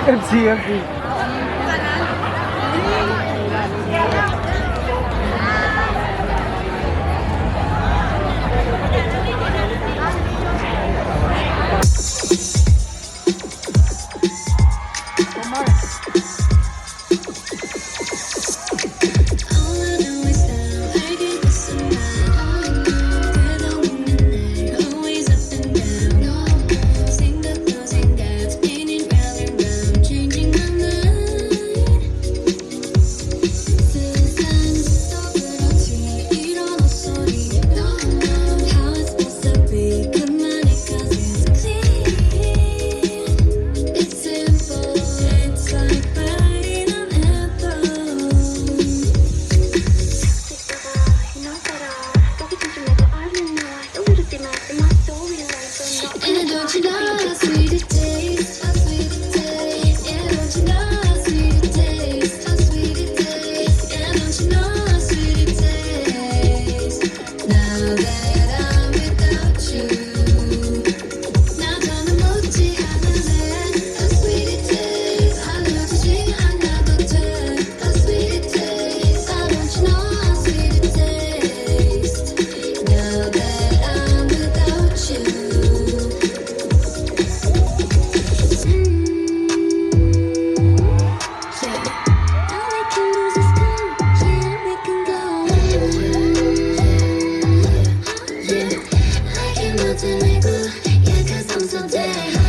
FC. And don't you know how sweet it tastes? How sweet it tastes? Yeah, don't you know how sweet it tastes? How sweet it tastes? Yeah, don't you know how sweet it tastes? Now that I'm without you, 나 더는 묻지 않을래. How sweet it tastes? 알려주지 않아도 돼. How sweet it tastes? I don't you know how sweet it tastes? Now that I'm without you. Yeah, I can go to Lego, yeah, 'cause I'm so dead.